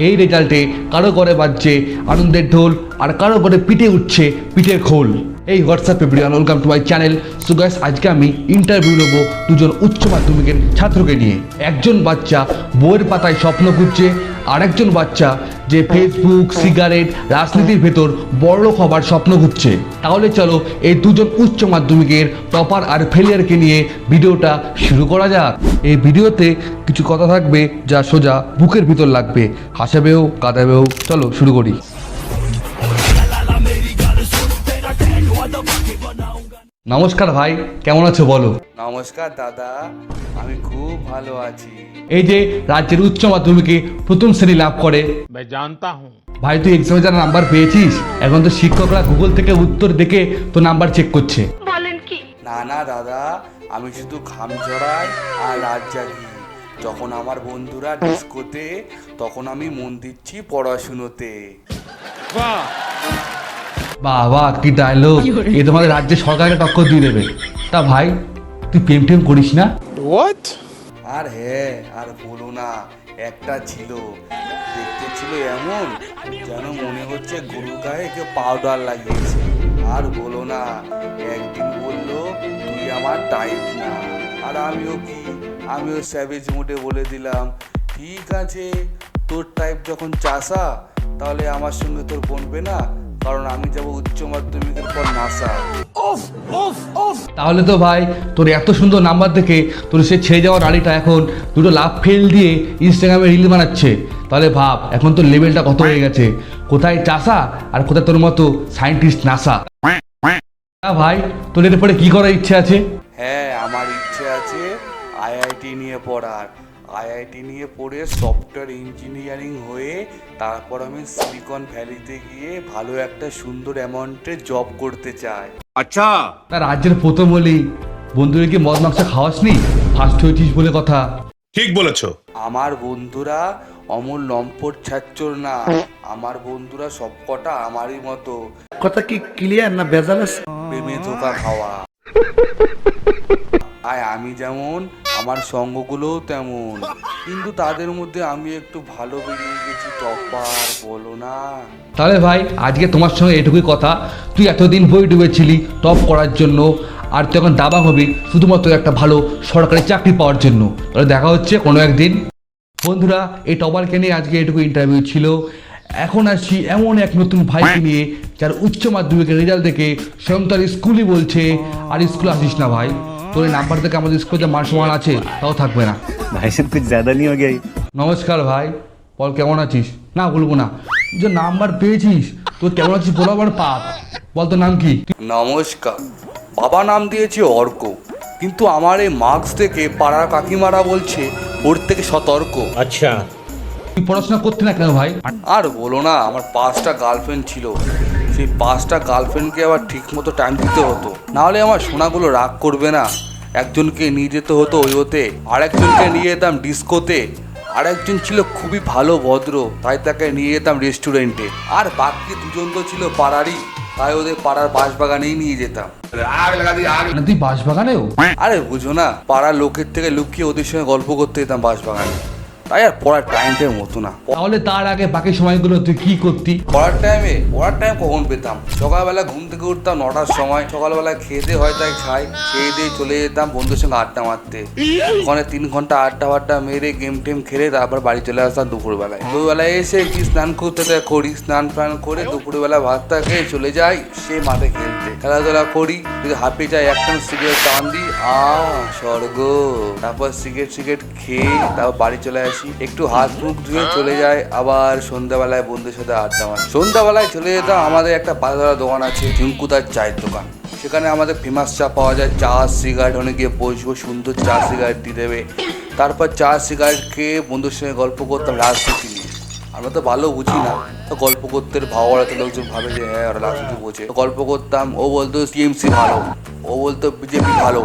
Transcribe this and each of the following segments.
এই রেজাল্টে কারো ঘরে বাজছে আনন্দের ঢোল, আর কারো ঘরে পিঠে উঠছে পিঠের খোল। এই WhatsApp everyone, welcome to my channel. So guys, আজকে আমি ইন্টারভিউ নেবো দুজন উচ্চ মাধ্যমিকের ছাত্রকে নিয়ে। একজন বাচ্চা বইয়ের পাতায় স্বপ্ন খুঁজছে, আর একজন বাচ্চা যে ফেসবুক, সিগারেট, রাজনীতির ভেতর বড়লোক হবার স্বপ্ন খুঁজছে। তাহলে চলো এই দুজন উচ্চ মাধ্যমিকের টপার আর ফেলিয়ারকে নিয়ে ভিডিওটা শুরু করা যাক। এই ভিডিওতে কিছু কথা থাকবে যা সোজা বুকের ভিতর লাগবে, হাসাবেও কাঁদাবেও। চলো শুরু করি। নমস্কার ভাই, কেমন আছো বলো? নমস্কার দাদা, আমি খুব ভালো আছি। এই যে রাজ্যের উচ্চ মাধ্যমিকে প্রথম শ্রেণী লাভ করে, मैं जानता हूँ। ভাই তুই এক্সামে যারা নাম্বার পেয়েছিস, এখন তো শিক্ষকরা গুগল থেকে উত্তর দেখে তো নাম্বার চেক করছে। না না দাদা, আমি শুধু খাম জড়াই আর রাত জাগি। যখন আমার বন্ধুরা ডিস্কোতে, তখন আমি মন দিচ্ছি পড়াশুনোতে। বাবা কি ডায়লগ! এ তোমাদের রাজ্যের সরকারকে টক্কর দিয়ে দেবে। তা ভাই তুই প্রেম টেম করিস না? আর হ্যাঁ, আর বলো না, একটা ছিল, দেখতে ছিল এমন যেন মনে হচ্ছে গরুর গায়ে কেউ পাউডার লাগিয়েছে। আর বলো না, একদিন বললো তুই আমার টাইপ না। আর আমিও স্যাভেজ মোডে বলে দিলাম, ঠিক আছে, তোর টাইপ যখন চাষা, তাহলে আমার সঙ্গে তোর বনবে না, কারণ আমি যাব উচ্চ মাধ্যমিকের পর নাসা। তাহলে তো ভাই তোর এত সুন্দর নাম্বার দেখে তোর সে ছেড়ে যাওয়া নারীটা এখন দুটো লাভ ফেল দিয়ে ইনস্টাগ্রামে রিল বানাচ্ছে। তাহলে ভাব এখন তোর লেভেলটা কত হয়ে গেছে, কোথায় চাষা আর কোথায় তোর মতো সায়েন্টিস্ট নাসা। ভাই তোর এর পরে কি করার ইচ্ছে আছে? হ্যাঁ, আমার ইচ্ছে আছে আইআইটি নিয়ে পড়ার। আইআইটি নিয়ে পড়ে সফটওয়্যার ইঞ্জিনিয়ারিং হয়ে তারপর আমি সিলিকন ভ্যালিতে গিয়ে ভালো একটা সুন্দর অ্যামাউন্টে জব করতে চাই। अच्छा। তার রাজ্যের প্রথম বলি বন্ধুরা কি মদ মাংস খাওয়াসনি, ফার্স্ট হয়েছিস বলে কথা। ঠিক বলেছো। আমার বন্ধুরা অমূল লম্পট ছাচ্চর না, আমার বন্ধুরা সবকটা আমারই মতো কথা কি ক্লিয়ার না ভেজাল আছে? প্রেমে ধোকা খাওয়া। আর আমি যেমন, আমার সঙ্গগুলোও তেমন, কিন্তু তাদের মধ্যে আমি একটু ভালো বেরিয়ে গেছি, টপার বলো না। তাহলে ভাই আজকে তোমার সঙ্গে এটুকুই কথা। তুই এতদিন বই ডুবেছিলি টপ করার জন্য, আর তুই এখন দাবা হবি শুধুমাত্র একটা ভালো সরকারি চাকরি পাওয়ার জন্য। তাহলে দেখা হচ্ছে কোনো একদিন। বন্ধুরা, এই টপারকে নিয়ে আজকে এটুকু ইন্টারভিউ ছিল। এখন আসছি এমন এক নতুন ভাইকে নিয়ে যার উচ্চ মাধ্যমিকের রেজাল্ট দেখে স্বয়ং তার স্কুলই বলছে আর স্কুলে আসিস না ভাই, তোর এই নাম্বার থেকে আমাদের স্কুলে যে মান সম্মান আছে তাও থাকবে না। भाई साहब कुछ ज्यादा नहीं हो गया? নমস্কার ভাই, বল কেমন আছিস? না বলবো না, তুই যে নাম্বার পেয়েছিস তোর কেমন আছিস বলো আমার পাপ। বল তোর নাম কি? নমস্কার, বাবা নাম দিয়েছে অর্ক, কিন্তু আমার এই মার্কস থেকে পাড়ার কাকিমারা বলছে ওর থেকে সতর্ক। अच्छा। তুই পড়াশোনা করতে না কেন ভাই? আর বলো না, আমার 5টা গার্লফ্রেন্ড ছিল, সেই 5টা গার্লফ্রেন্ডকে আবার ঠিক মতো টাইম দিতে হতো, নাহলে আমার সোনাগুলো রাগ করবে না। একজনকে নিয়ে যেতে হতো ওয়োতে, আরেকজনকে নিয়ে যেতাম ডিস্কোতে, আরেকজন ছিল খুবই ভালো ভদ্র, তাই তাকে নিয়ে যেতাম রেস্টুরেন্টে, আর বাকি দুজন তো ছিল পাড়ারই, তাই ওদের পাড়ার বাঁশবাগানেই নিয়ে যেতাম। মানে তুই বাঁশবাগানেও? আরে বুঝো না, পাড়ার লোকের থেকে লুকিয়ে ওদের সঙ্গে গল্প করতে যেতাম বাঁশবাগানে, তাই আর পড়ার টাইমটাই মতো না। তাহলে তার আগে বাকি সময়গুলো তুই কি করতি? পড়ার টাইম কখন পেতাম? সকালবেলা ঘুম থেকে উঠতাম 9টার সময়, সকালবেলা খেয়ে হয় তাই খাই, খেয়ে দিয়ে চলে যেতাম বন্ধুর সঙ্গে আড্ডা মারতে। ওখানে 3 ঘন্টা আড্ডা মেরে গেম টেম খেলে তারপর বাড়ি চলে আসতাম দুপুরবেলায় এসে কি স্নান করতে করি, স্নান ফান করে দুপুরবেলা ভাতটা খেয়ে চলে যাই সে মাঠে খেলতে, খেলাধুলা করি, যদি হাঁপিয়ে যাই একটা সিগারেট টান দিই, স্বর্গ। তারপর সিগারেট খেয়ে তারপর বাড়ি চলে আসি, একটু হাত মুখ ধুয়ে চলে যায় আবার সন্ধ্যাবেলায় বন্ধুদের সাথে আড্ডা মারি। সন্ধ্যাবেলায় চলে যেতাম, আমাদের একটা পাতাধরা দোকান আছে, ঝুমকুদার চায়ের দোকান, সেখানে আমাদের ফেমাস চা পাওয়া যায়। চা সিগারেট অনেক গিয়ে বসবো, সুন্দর চা সিগারেট দিয়ে দেবে, তারপর চা সিগারেট খেয়ে বন্ধুর সঙ্গে গল্প করতাম রাজনীতি নিয়ে। আমরা তো ভালো বুঝি না, তো গল্প করতে ভালো বাড়াতে লোকজন ভাবে যে হ্যাঁ ওরা রাজনীতি বোঝে, গল্প করতাম। ও বলতো টিএমসি ভালো, ও বলতো বিজেপি ভালো,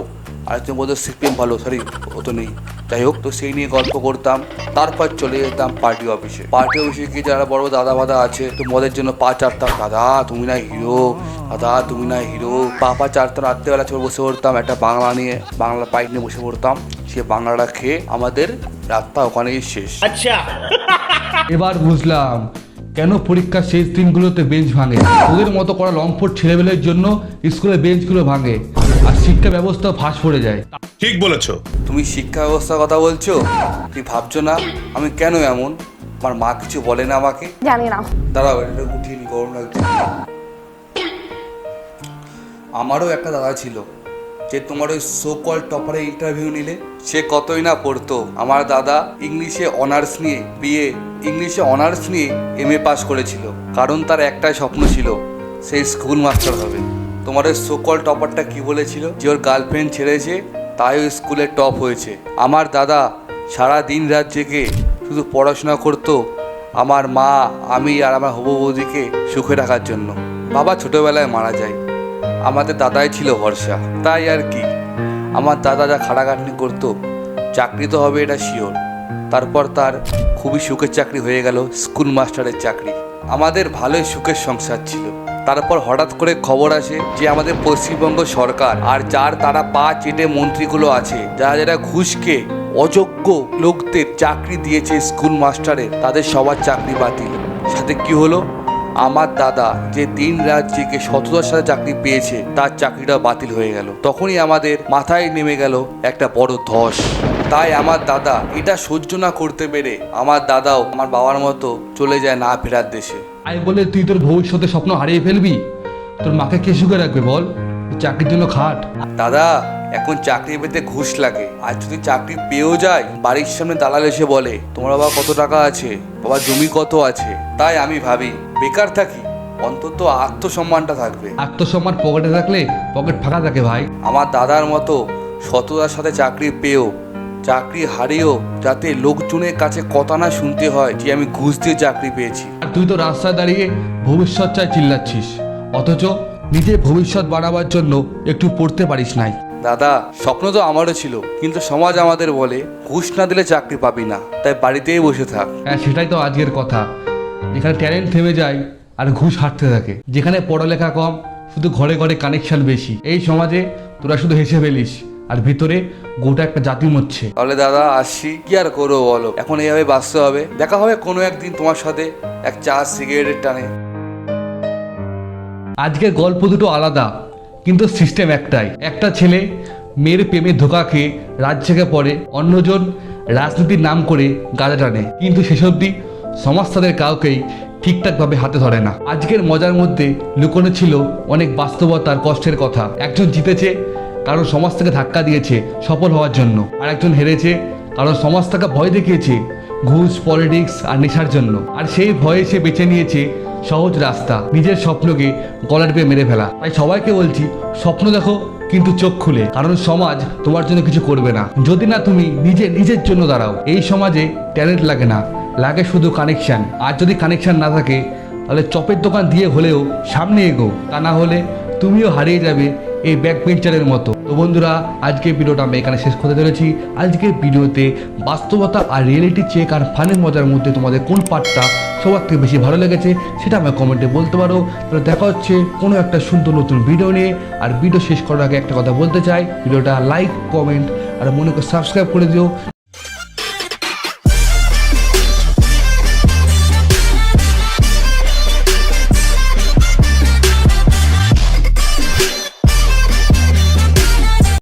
আরেকজন বলতো সিপিএম ভালো, সরি ও তো নেই, যাই হোক, তো সেই নিয়ে গল্প করতাম। তারপর চলে যেতাম পার্টি অফিসে। পার্টি অফিসে গিয়ে যারা বড় দাদা ফাদা আছে, তো মদের জন্য পা চাটতাম। দাদা তুমি না হিরো, দাদা তুমি না হিরো, পা চাটতাম। রাত্রেবেলা চলে বসে পড়তাম একটা বাংলা নিয়ে, বাংলা পাইপ নিয়ে বসে পড়তাম। সে বাংলাটা খেয়ে আমাদের রাতটা ওখানেই শেষ। এবার বুঝলাম কেন পরীক্ষার শেষ দিনগুলোতে বেঞ্চ ভাঙে। ওদের মতো করা লম্পট ছেলেবেলের জন্য স্কুলের বেঞ্চগুলো ভাঙে আর শিক্ষা ব্যবস্থা ফাঁস পড়ে যায়। ठीक बोलेছো। তুমি শিক্ষা ব্যবস্থার কথা বলছো? তুই ভাবছো না আমি কেন এমন? আমার মা কিছু বলে না আমাকে? জানি না। দাঁড়াও, এটা উঠিয়ে নি, গরম লাগছে। আমারও একটা দাদা ছিল যে তোমার ওই সো কল টপারে ইন্টারভিউ নিলে, সে কতই না পড়তো। আমার দাদা ইংলিশে অনার্স নিয়ে বিএ, ইংলিশে অনার্স নিয়ে এমএ পাস করেছিল, কারণ তার একটাই স্বপ্ন ছিল, সে স্কুল মাস্টার হবে। তোমার ওই সো কল টপারটা কি বলেছিল? যে ওর গার্লফ্রেন্ড ছেড়েছে তাই ওই স্কুলে টপ হয়েছে। আমার দাদা সারা দিন রাত জেগে শুধু পড়াশোনা করতো আমার মা, আমি আর আমার হবু বৌদিকে সুখে রাখার জন্য। বাবা ছোটোবেলায় মারা যায়, আমাদের দাদাই ছিল ভরসা। তাই আর কি, আমার দাদা যা খাটাখাটনি করতো, চাকরি তো হবে এটা শিওর। তারপর তার খুবই সুখের চাকরি হয়ে গেল, স্কুল মাস্টারের চাকরি। আমাদের ভালোই সুখের সংসার ছিল। তারপর হঠাৎ করে খবর আসে যে আমাদের পশ্চিমবঙ্গ সরকার আর যার তারা পা চেটে মন্ত্রীগুলো আছে, যারা যারা ঘুষকে অযোগ্য লোকদের চাকরি দিয়েছে স্কুল মাস্টারের, তাদের সবার চাকরি বাতিল। সাথে কি হলো? আমার দাদা যে দিন রাত জেগে সততার সাথে চাকরি পেয়েছে, তার চাকরিটা বাতিল হয়ে গেল। তখনই আমাদের মাথায় নেমে গেল একটা বড় ধস। তাই আমার দাদা এটা সহ্য না করতে পেরে, আমার দাদাও আমার বাবার মতো চলে যায় না ফেরার দেশে। তাই বলে তুই তোর ভবিষ্যতের স্বপ্ন হারিয়ে ফেলবি? তোর মাকে কে সুখে রাখবে বল? চাকরির জন্য খাট। দাদা এখন চাকরি পেতে ঘুষ লাগে, আর যদি চাকরি পেয়েও যায়, বাড়ির সামনে দালাল এসে বলে তোমার বাবা কত টাকা আছে, বাবা জমি কত আছে। তাই আমি ভাবি বেকার থাকি, অন্তত আত্মসম্মানটা থাকবে। আত্মসম্মান পকেটে থাকলে পকেট ফাঁকা থাকে ভাই। আমার দাদার মতো সততার সাথে চাকরি পেয়েও, চাকরি হারিয়েও যাতে লোকজনের কাছে কথা না শুনতে হয় যে আমি ঘুষ দিয়ে চাকরি পেয়েছি। আর তুই তো রাস্তায় দাঁড়িয়ে ভবিষ্যৎ চাই চিল্লাচ্ছিস, অথচ নিজের ভবিষ্যৎ বাড়াবার জন্য একটু পড়তে পারিস নাই। দাদা স্বপ্ন তো আমারও ছিল, কিন্তু সমাজ আমাদের বলে ঘুষ না দিলে চাকরি পাবি না, তাই বাড়িতেই বসে থাক। হ্যাঁ, সেটাই তো আজকের কথা। যেখানে ট্যালেন্ট থেমে যায় আর ঘুষ হাঁটতে থাকে, যেখানে পড়ালেখা কম, শুধু ঘরে ঘরে কানেকশন বেশি, এই সমাজে তোরা শুধু হেসে ফেলিস আর ভিতরে গোটা একটা জাতি মরছে। তাহলে দাদা আসছি, কি আর করবো বলো, এখন এইভাবে বাঁচতে হবে। দেখা হবে কোনো একদিন তোমার সাথে এক চা সিগারেটের টানে। আজকের গল্প দুটো আলাদা, কিন্তু সিস্টেম একটাই। একটা ছেলে মেয়ের প্রেমে ধোঁকা খেয়ে রাত জেগে পড়ে, অন্যজন রাজনীতির নাম করে গাঁজা টানে, কিন্তু শেষ অবধি সমাজ তাদের কাউকেই ঠিকঠাকভাবে হাতে ধরে না। আজকের মজার মধ্যে লুকোনো ছিল অনেক বাস্তবতার কষ্টের কথা। একজন জিতেছে কারণ সমাজ থেকে ধাক্কা দিয়েছে সফল হওয়ার জন্য, আর একজন হেরেছে কারণ সমাজ তাকে ভয় দেখিয়েছে ঘুষ, পলিটিক্স আর নেশার জন্য। আর সেই ভয়ে সে বেছে নিয়েছে সহজ রাস্তা, নিজের স্বপ্নকে গলার পেয়ে মেরে ফেলা। তাই সবাইকে বলছি, স্বপ্ন দেখো কিন্তু চোখ খুলে, কারণ সমাজ তোমার জন্য কিছু করবে না যদি না তুমি নিজের জন্য দাঁড়াও। এই সমাজে ট্যালেন্ট লাগে না, লাগে শুধু কানেকশন। আর যদি কানেকশন না থাকে তাহলে চপের দোকান দিয়ে হলেও সামনে এগো, তা না হলে তুমিও হারিয়ে যাবে এই ব্যাকবেঞ্চারের মতো। তো বন্ধুরা, আজকের ভিডিওটা আমি এখানে শেষ করতে চলেছি। আজকের ভিডিওতে বাস্তবতা আর রিয়েলিটি চেক আর ফানের মজার মধ্যে তোমাদের কোন পার্টটা সবার থেকে বেশি ভালো লেগেছে সেটা আমাকে কমেন্টে বলতে পারো। তাহলে দেখা হচ্ছে কোনো একটা সুন্দর নতুন ভিডিও নিয়ে। আর ভিডিও শেষ করার আগে একটা কথা বলতে চাই, ভিডিওটা লাইক, কমেন্ট আর মনে করে সাবস্ক্রাইব করে দিও।